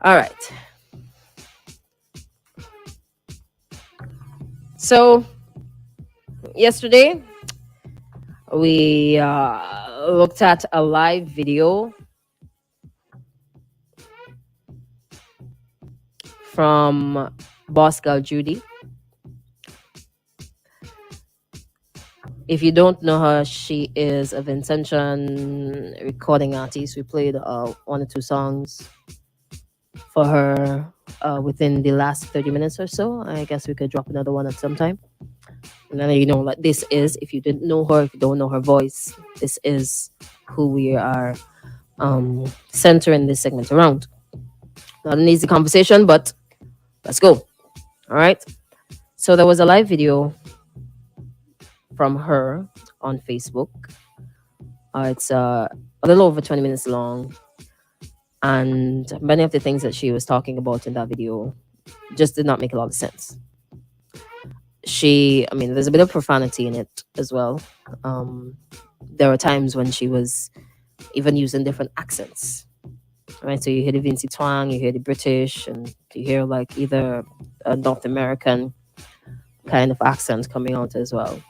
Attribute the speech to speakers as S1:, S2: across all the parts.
S1: All right. So yesterday we looked at a live video from boss Gyal Judi. If you don't know her, she is a Vincentian recording artist. We played one or two songs for her within the last 30 minutes or so. I guess we could drop another one at some time. And then you know, like this is, if you didn't know her, if you don't know her voice, this is who we are centering this segment around. Not an easy conversation, but let's go. All right. So there was a live video from her on Facebook. It's a little over 20 minutes long. And many of the things that she was talking about in that video just did not make a lot of sense. There's a bit of profanity in it as well. There were times when she was even using different accents. Right, so you hear the Vincy twang, you hear the British, and you hear like either a North American kind of accent coming out as well.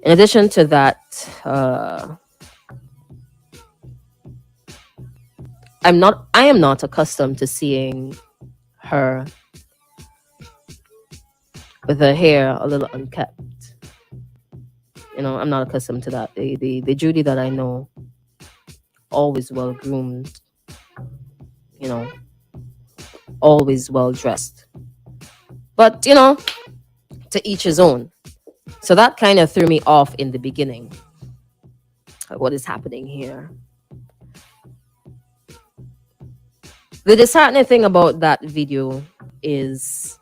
S1: In addition to that, I am not accustomed to seeing her with her hair a little unkept. You know, I'm not accustomed to that. The Judy that I know, always well groomed, you know, always well dressed. But, you know, to each his own. So that kind of threw me off in the beginning. What is happening here? The disheartening thing about that video is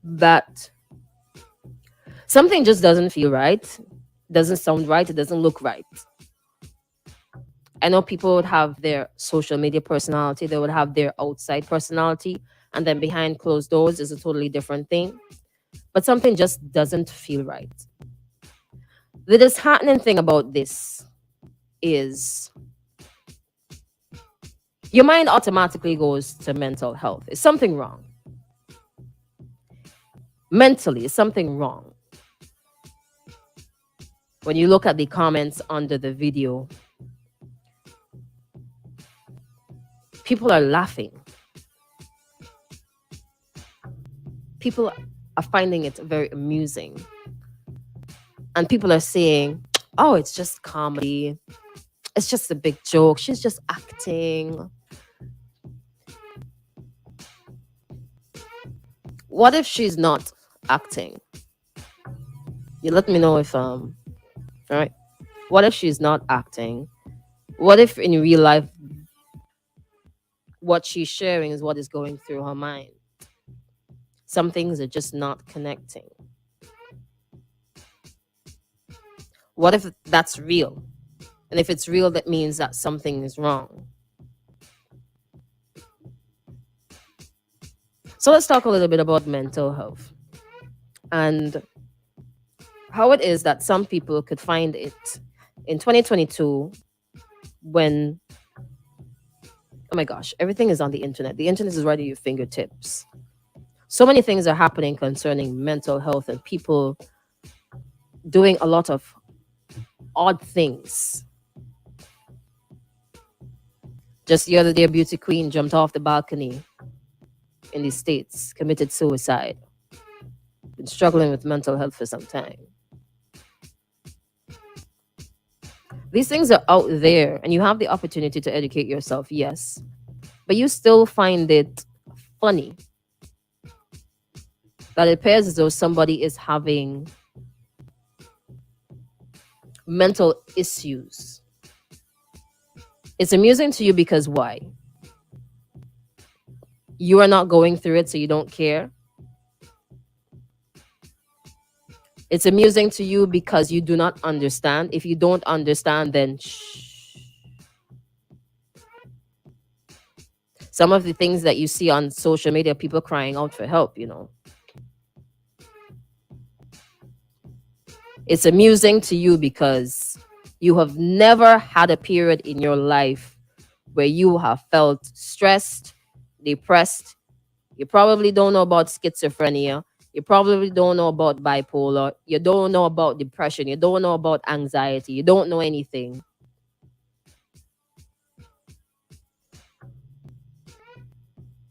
S1: that something just doesn't feel right, doesn't sound right, it doesn't look right. I know people would have their social media personality, they would have their outside personality, and then behind closed doors is a totally different thing. But something just doesn't feel right. The disheartening thing about this is your mind automatically goes to mental health. Is something wrong? Mentally, is something wrong? When you look at the comments under the video, people are laughing. People are finding it very amusing. And people are saying, oh, it's just comedy. It's just a big joke. She's just acting. What if she's not acting? You let me know if all right. What if she's not acting? What if in real life what she's sharing is what is going through her mind? Some things are just not connecting. What if that's real? And if it's real, that means that something is wrong. So let's talk a little bit about mental health and how it is that some people could find it in 2022 when, oh my gosh, everything is on the internet. The internet is right at your fingertips. So many things are happening concerning mental health and people doing a lot of odd things. Just the other day, a beauty queen jumped off the balcony in the States, committed suicide. Been struggling with mental health for some time. These things are out there and you have the opportunity to educate yourself, yes. But you still find it funny that it appears as though somebody is having mental issues. It's amusing to you because why? You are not going through it, so you don't care. It's amusing to you because you do not understand. If you don't understand, then shh. Some of the things that you see on social media, people crying out for help, you know. It's amusing to you because you have never had a period in your life where you have felt stressed, depressed. You probably don't know about schizophrenia. You probably don't know about bipolar. You don't know about depression. You don't know about anxiety. You don't know anything.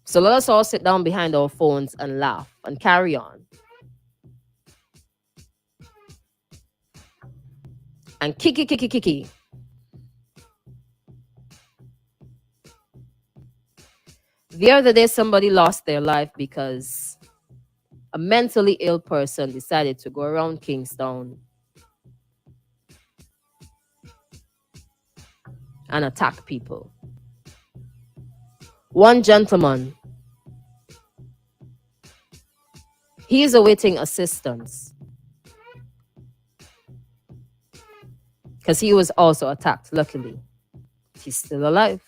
S1: So let us all sit down behind our phones and laugh and carry on. And kiki. The other day, somebody lost their life because a mentally ill person decided to go around Kingstown and attack people. One gentleman, he is awaiting assistance because he was also attacked. Luckily, he's still alive.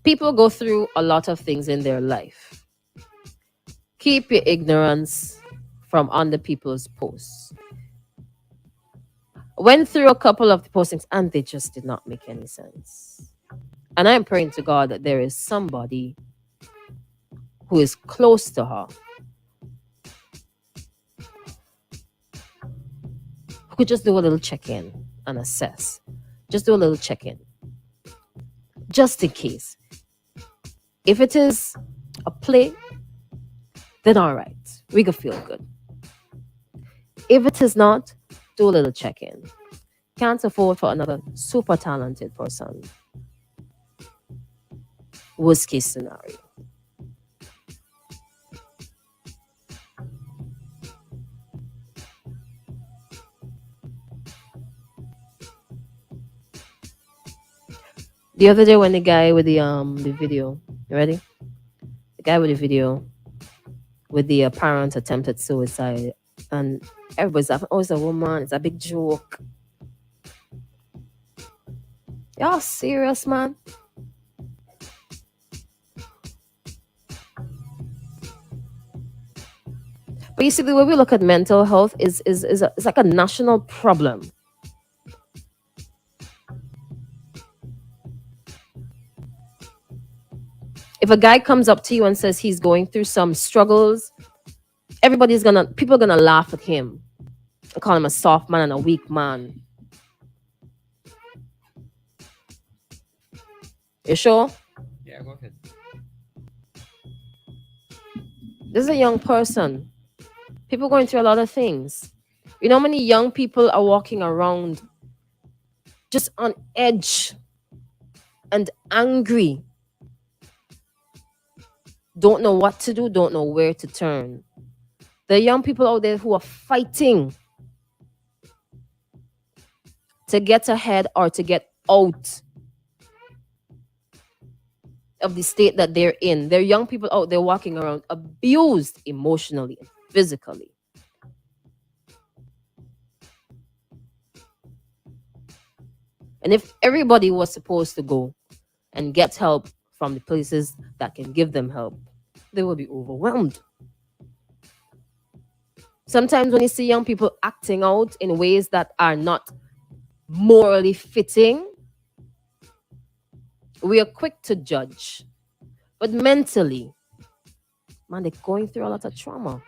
S1: People go through a lot of things in their life. Keep your ignorance from under people's posts. Went through a couple of the postings and they just did not make any sense. And I'm praying to God that there is somebody who is close to her who could just do a little check-in and assess. Just do a little check-in. Just in case. If it is a play, then all right. We could feel good. If it is not, do a little check-in. Can't afford for another super talented person. Worst case scenario. The other day when the guy with the video, you ready? The guy with the video with the apparent attempted suicide, and everybody's laughing. Oh, it's a woman. It's a big joke. Y'all serious, man? But you see, the way we look at mental health is like a national problem. If a guy comes up to you and says he's going through some struggles, people are gonna laugh at him and call him a soft man and a weak man. You sure?
S2: Yeah, go ahead.
S1: This is a young person. People going through a lot of things. You know how many young people are walking around just on edge and angry, don't know what to do, don't know where to turn. There are young people out there who are fighting to get ahead or to get out of the state that they're in. There are young people out there walking around abused emotionally and physically. And if everybody was supposed to go and get help from the places that can give them help, they will be overwhelmed. Sometimes when you see young people acting out in ways that are not morally fitting, we are quick to judge. But mentally, man, they're going through a lot of trauma.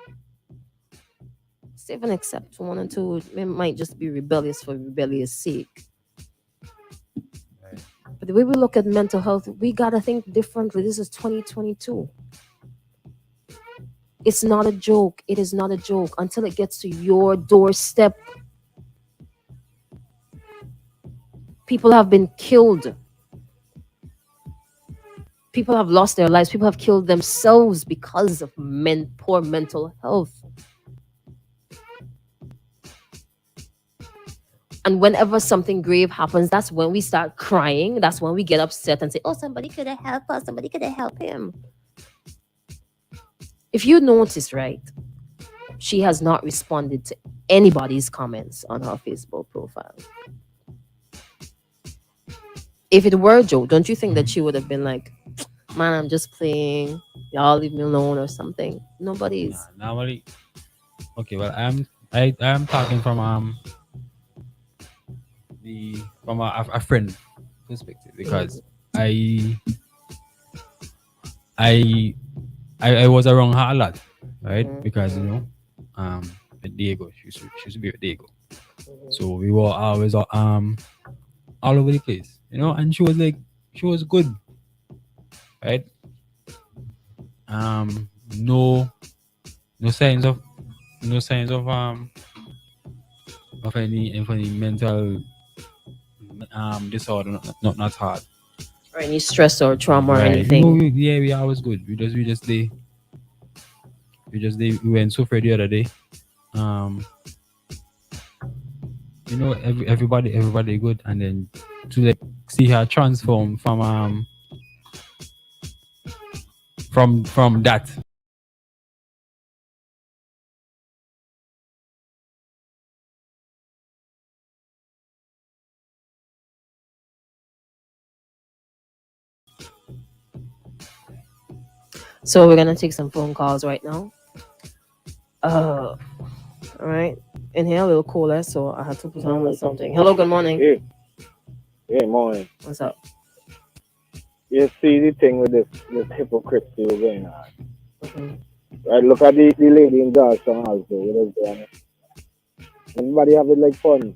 S1: Even except one and two, they might just be rebellious for rebellious sake.
S2: Right.
S1: But the way we look at mental health, we gotta think differently. This is 2022. It's not a joke. It is not a joke until it gets to your doorstep. People have been killed. People have lost their lives. People have killed themselves because of poor mental health. And whenever something grave happens, that's when we start crying. That's when we get upset and say, oh, somebody could have helped us. Somebody could have helped him. If you notice, right, she has not responded to anybody's comments on her Facebook profile. If it were Joe, don't you think that she would have been like, man, I'm just playing. Y'all leave me alone or something? Nobody's.
S2: Normally, okay. Well, I'm talking from the from a friend perspective
S1: Mm-hmm.
S2: because I I I was around her a lot, right? Because um at Diego, she used to be at Diego,
S1: Mm-hmm.
S2: so we were always all over the place, and she was like she was good, right? Um, no no signs of no signs of any mental disorder, not hard,
S1: Or any stress or trauma or
S2: right?
S1: anything.
S2: Yeah, we always good. We went so far the other day. Um, everybody good, and then to like see her transform from that.
S1: So we're gonna take some phone calls right now. All right. In here a little cooler, so I had to put on a little something. Hello, good morning.
S3: Yeah, yeah, morning.
S1: What's up?
S3: You see the thing with this hypocrisy going on.
S1: Mm-hmm.
S3: Right, look at the lady in Georgetown also. With us, everybody have it like fun.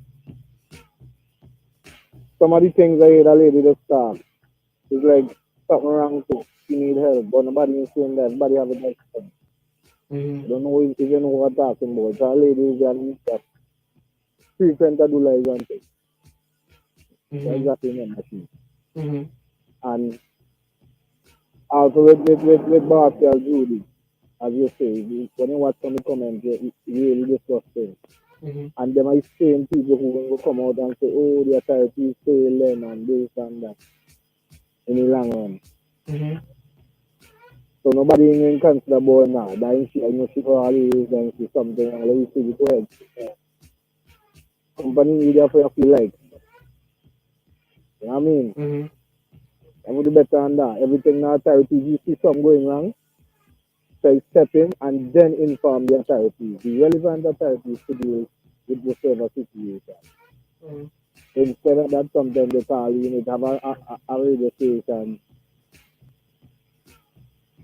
S3: Some of the things I hear the lady just talk, it's like something wrong too. She need help, but nobody is saying that. Everybody have it like fun. I
S1: Mm-hmm.
S3: don't know if you know what I'm talking about. So a lady is that frequent to do like one thing. That's
S1: Mm-hmm.
S3: exactly what I see.
S1: Mm-hmm.
S3: And also with Gyal Judi, as you say, when you watch some of the comments, it's really disgusting.
S1: Mm-hmm.
S3: And them are the same people who will come out and say, oh, the authorities failing and this and that in the long run.
S1: Mm-hmm.
S3: So nobody even consider about now. That she, I know she probably is going to something and let you see it ahead. Company media for you feel like. You know what I mean?
S1: Mm-hmm.
S3: I would do better than that. Everything the authorities, you see something going wrong, so step in and then inform the authorities. The relevant authorities to deal with whatever situation.
S1: Mm-hmm.
S3: Instead of that, sometimes they call you need to have a radio station.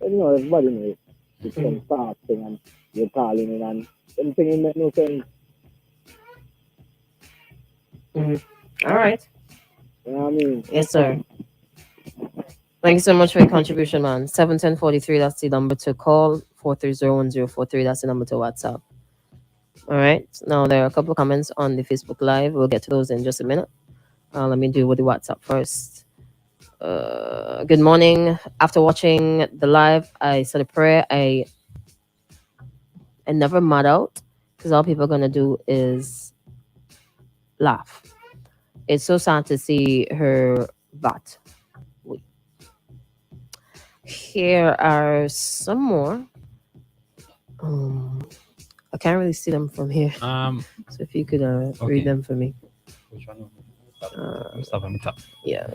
S3: And everybody knows it's some
S1: Mm-hmm.
S3: start thing and you're calling in and them thing make no sense.
S1: Mm-hmm. All right.
S3: You know what I mean?
S1: Yes, sir. Thank you so much for your contribution, man. 71043, that's the number to call. 4301043, that's the number to WhatsApp. All right. Now, there are a couple of comments on the Facebook Live. We'll get to those in just a minute. Let me do with the WhatsApp first. Good morning. After watching the live, I said a prayer. I never mad out because all people are going to do is laugh. It's so sad to see her vat. Wait. Here are some more. Um, I can't really see them from here.
S2: Um,
S1: So if you could read
S2: okay.
S1: them for me.
S2: Which one?
S1: Uh,
S2: Let stop on the top.
S1: yeah.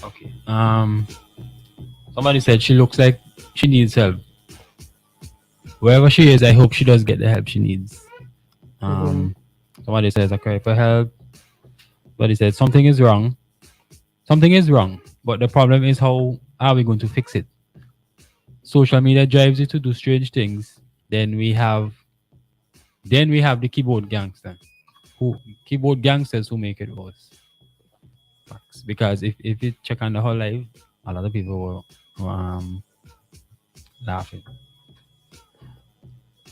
S2: Okay. Somebody said she looks like she needs help. Wherever she is, I hope she does get the help she needs.
S1: Mm-hmm.
S2: Somebody says I cry for help. Somebody said something is wrong. Something is wrong, but the problem is how are we going to fix it? Social media drives you to do strange things. Then we have the keyboard gangster, who keyboard gangsters who make it worse. Facts. Because if you check on the whole life, a lot of people were laughing.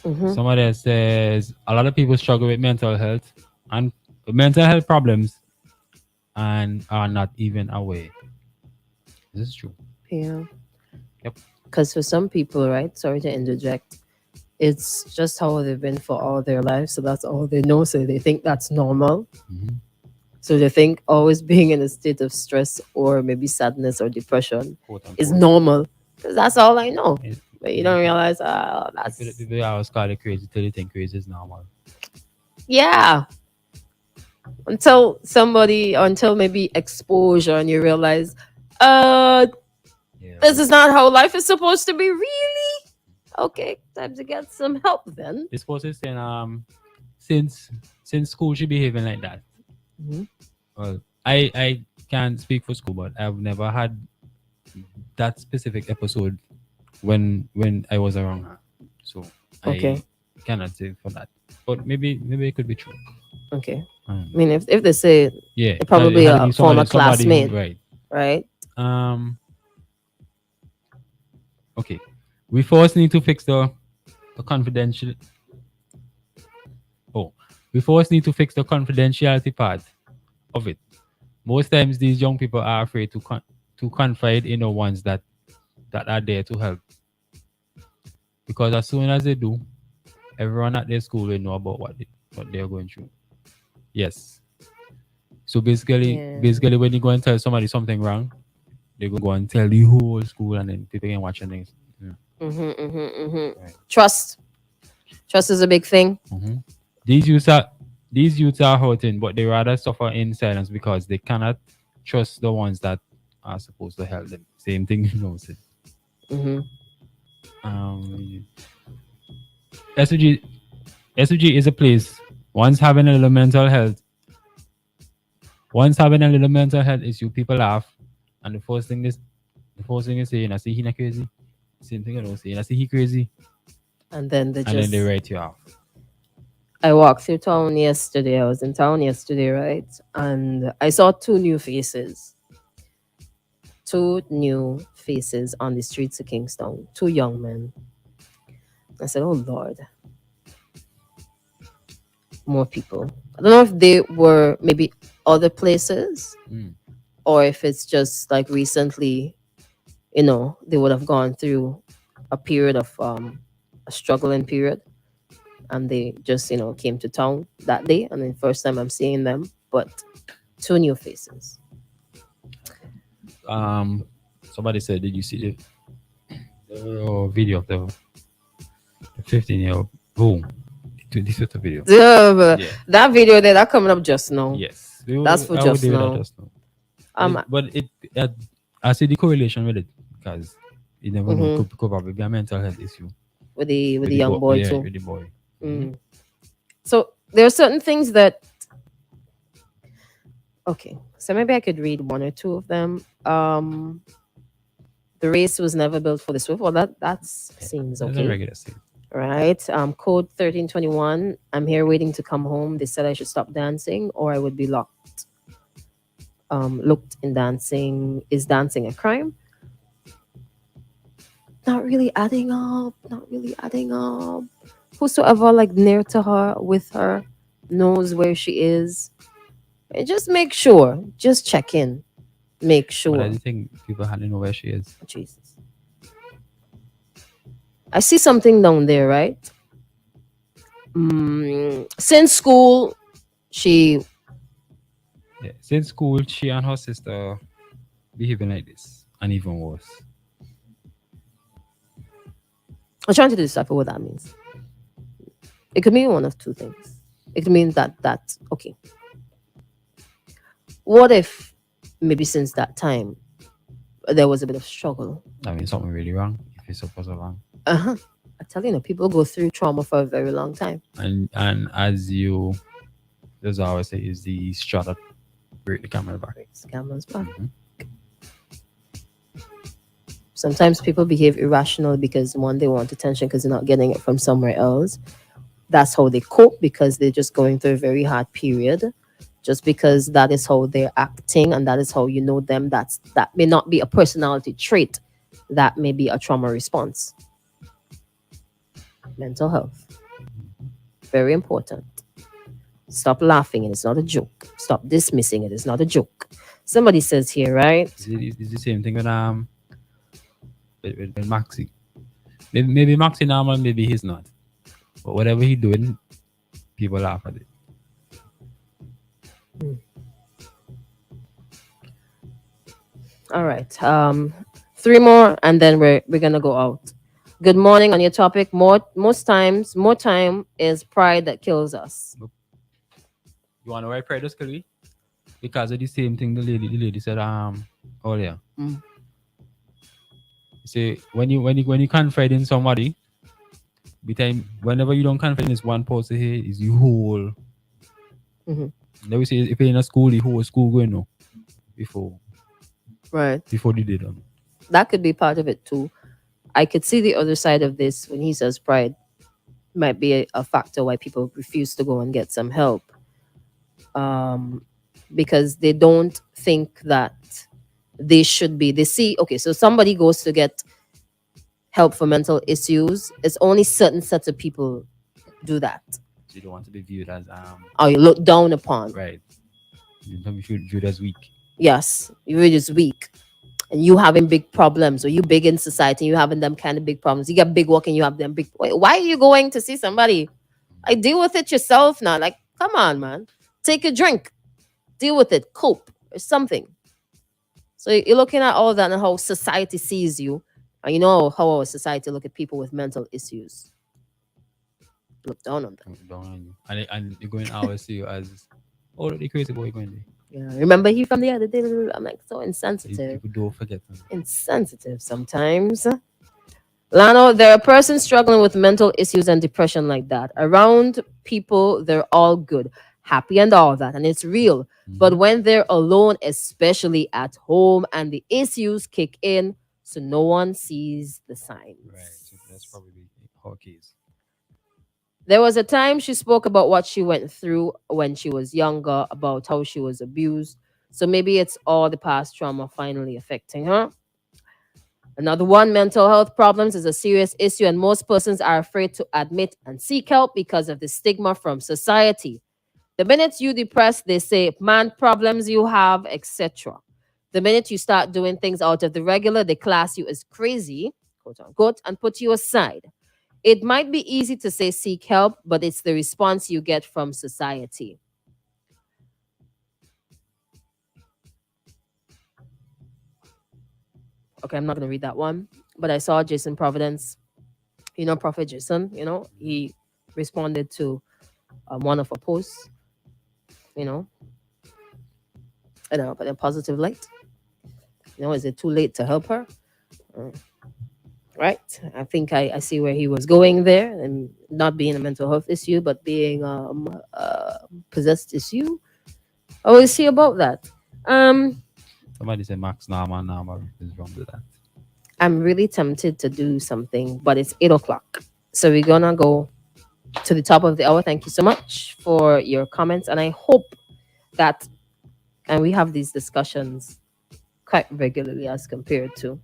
S1: Mm-hmm.
S2: Somebody else says a lot of people struggle with mental health and mental health problems and are not even aware. This is true.
S1: Yeah.
S2: Yep.
S1: Because for some people, right? Sorry to interject. It's just how they've been for all their lives. So that's all they know. So they think that's normal.
S2: Mm-hmm.
S1: So they think always being in a state of stress or maybe sadness or depression
S2: Quote
S1: is
S2: unquote.
S1: normal. Because that's all I know.
S2: It,
S1: But you don't
S2: people,
S1: realize,
S2: people,
S1: that's,
S2: people always call it crazy till they think crazy is normal.
S1: yeah. Until maybe exposure and you realize, uh,
S2: Yeah,
S1: this is not how life is supposed to be, really? Okay, time to get some help then.
S2: This post is saying since school she behaving like that.
S1: Mhm.
S2: Well, I can't speak for school, but I've never had that specific episode when I was around her. So I
S1: Okay,
S2: cannot say for that. But maybe it could be true.
S1: okay. I
S2: Um,
S1: mean, if they say
S2: yeah,
S1: it
S2: it
S1: probably
S2: had to
S1: a
S2: be
S1: former
S2: somebody
S1: classmate,
S2: right.
S1: right?
S2: Um okay. We first need to fix the confidential oh we first need to fix the confidentiality part of it. Most times these young people are afraid to confide in the ones that are there to help. Because as soon as they do, everyone at their school will know about what they're going through. Yes. So
S1: Yeah.
S2: basically when you go and tell somebody something wrong, they go and tell the whole school and then people can watch and things. Yeah. Right.
S1: Trust. Trust is a big thing.
S2: Mhm. These youths are these youths are hurting, but they rather suffer in silence because they cannot trust the ones that are supposed to help them. Same thing, you know. Say.
S1: Hmm.
S2: Um, SUG SUG is a place. Once having a little mental health, once having a little mental health issue, people laugh, and the first thing is saying, "I see he not crazy." Same thing I don't say, "I see he crazy,"
S1: And then they
S2: and then they
S1: just.
S2: write you off.
S1: I walked through town yesterday. I was in town yesterday, right? And I saw two new faces. Two new faces on the streets of Kingston. Two young men. I said, "Oh Lord, more people." I don't know if they were maybe other places
S2: Mm.
S1: or if it's just like recently, they would have gone through a period of a struggling period and they just, came to town that day and then first time I'm seeing them, but two new faces.
S2: Somebody said, "Did you see the video of the 15-year-old?" Boom. This is the video. Yeah.
S1: That video there, that coming up just now.
S2: Yes.
S1: That's for
S2: I would
S1: just
S2: do that
S1: now.
S2: just now.
S1: Um,
S2: I see the correlation with it because you never know.
S1: mhm,
S2: Could probably be a mental health issue
S1: with the young boy
S2: yeah,
S1: too.
S2: with the boy. Mhm.
S1: Mm. So there are certain things that okay. So maybe I could read one or two of them. The race was never built for the swift. Well, that seems
S2: That's a
S1: okay,
S2: regular thing.
S1: right? Code 1321. I'm here waiting to come home. They said I should stop dancing or I would be locked. Looked in dancing. Is dancing a crime? Not really adding up. Not really adding up. Whosoever like near to her, with her, knows where she is. Just make sure. Just check in. Make
S2: But I
S1: sure.
S2: do think people hardly know where she is.
S1: Jesus. I see something down there, right? Since school, she.
S2: Yeah. Since school, she and her sister behaving like this, and even worse.
S1: I'm trying to decipher what that means. It could mean one of two things. It could mean that okay. What if maybe since that time there was a bit of struggle?
S2: I mean, something really wrong if it's supposed to wrong.
S1: Uh-huh. I tell you, people go through trauma for a very long time.
S2: And as I always say, is the straw that break the camera back.
S1: Scammers back.
S2: Mhm.
S1: Sometimes people behave irrational because one, they want attention because they're not getting it from somewhere else. That's how they cope because they're just going through a very hard period. Just because that is how they're acting and that is how you know them. That may not be a personality trait. That may be a trauma response. Mental health. Very important. Stop laughing. It is not a joke. Stop dismissing it. It's not a joke. Somebody says here, right?
S2: It's the same thing with Maxi. Maybe Maxi normal, maybe he's not. But whatever he doing, people laugh at it.
S1: All right. Three more, and then we're gonna go out. Good morning on your topic. More time is pride that kills us.
S2: You wanna write Pride Kelly? Because of the same thing the lady said earlier.
S1: Mm.
S2: You see, when you confide in somebody, Time whenever you don't confident in this one person here is you whole.
S1: Hmm.
S2: Let me say if you're in a school, the whole school going on before
S1: Right.
S2: before they did on.
S1: That could be part of it too. I could see the other side of this when he says pride might be a factor why people refuse to go and get some help, um, because they don't think that they should be. They see, okay, so somebody goes to get help for mental issues. It's only certain sets of people do that,
S2: So you don't want to be viewed as
S1: or you look down upon.
S2: right. You don't be viewed as weak.
S1: Yes, you're just weak. And you having big problems, or you big in society, you having them kind of big problems. You get big work and you have them big. Why are you going to see somebody? I deal with it yourself now. Like, come on, man. Take a drink. Deal with it. Cope or something. So you're looking at all that and how society sees you. And you know how our society look at people with mental issues. Look down on them.
S2: Don't on you. And you're going always see you as oh the crazy boy going there.
S1: Yeah. Remember he from the other day? I'm like so
S2: You,
S1: insensitive.
S2: people don't forget them.
S1: Insensitive sometimes. Lano, there are persons struggling with mental issues and depression like that. Around people, they're all good, happy, and all that, and it's real. But when they're alone, especially at home, and the issues kick in, so no one sees the
S2: Right. So that's
S1: signs.
S2: probably her case.
S1: There was a time she spoke about what she went through when she was younger, about how she was abused. So maybe it's all the past trauma finally affecting her. Another one, mental health problems is a serious issue, and most persons are afraid to admit and seek help because of the stigma from society. The minute you depressed, they say, man, problems you have, etc. The minute you start doing things out of the regular, they class you as crazy, quote unquote, and put you aside. It might be easy to say seek help, but it's the response you get from society. Okay, I'm not going to read that one, but I saw Jason Providence, Prophet Jason, he responded to one of her posts, you know, but in a positive light. Is it too late to help her? Uh, right? I think I see where he was going there, and not being a mental health issue, but being possessed issue. I always see about that. Um,
S2: Somebody say Max Nama is wrong with that.
S1: I'm really tempted to do something, but it's 8 o'clock. So we're gonna go to the top of the hour. Thank you so much for your comments. And I hope that, and we have these discussions quite regularly as compared to,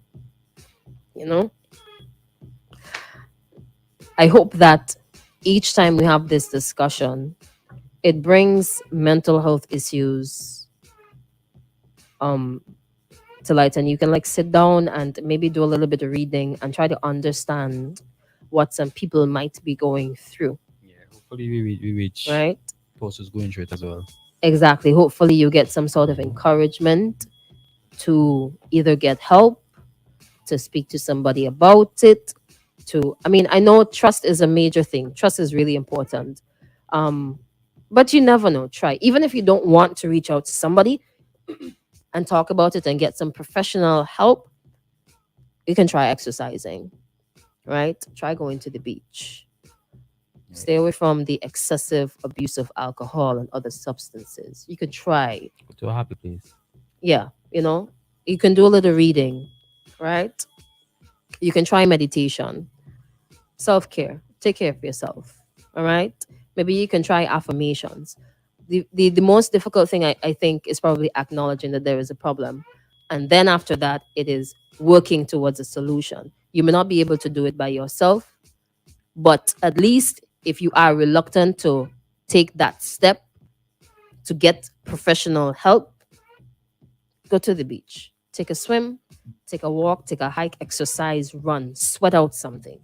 S1: you know, I hope that each time we have this discussion, it brings mental health issues um to light, and you can like sit down and maybe do a little bit of reading and try to understand what some people might be going through,
S2: Yeah. Hopefully we reach
S1: right?
S2: posters going through it as well.
S1: Exactly. Hopefully you get some sort of encouragement to either get help, to speak to somebody about it, to I mean, I know trust is a major thing. Trust is really important. Um but you never know. Try. Even if you don't want to reach out to somebody and talk about it and get some professional help, you can try exercising, right? Try going to the beach.
S2: Yeah.
S1: Stay away from the excessive abuse of alcohol and other substances. You can try.
S2: Go to a happy place.
S1: Yeah, you can do a little reading, right? You can try meditation, self care. Take care of yourself, all right? Maybe you can try affirmations. The most difficult thing I think is probably acknowledging that there is a problem. And then after that, it is working towards a solution. You may not be able to do it by yourself, but at least if you are reluctant to take that step to get professional help, go to the beach, take a swim, take a walk, take a hike, exercise, run, sweat out something.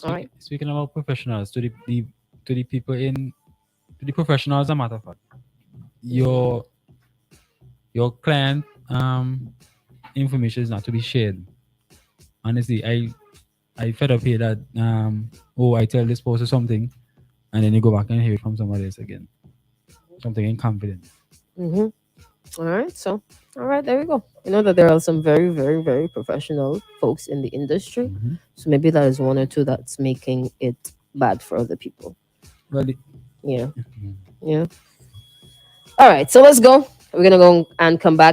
S1: All right.
S2: Speaking about professionals, to the people in to the professionals, as a matter of fact,
S1: Mhm.
S2: your client information is not to be shared. Honestly, I fed up here that oh I tell this person something and then you go back and hear it from somebody else again. Something in confidence.
S1: Mhm. All right. So, all right, there we go. You know that there are some very, very, very professional folks in the industry.
S2: Hmm.
S1: So maybe that is one or two that's making it bad for other people.
S2: Well,
S1: Yeah. Yeah. All right. So let's go. We're going to go and come back.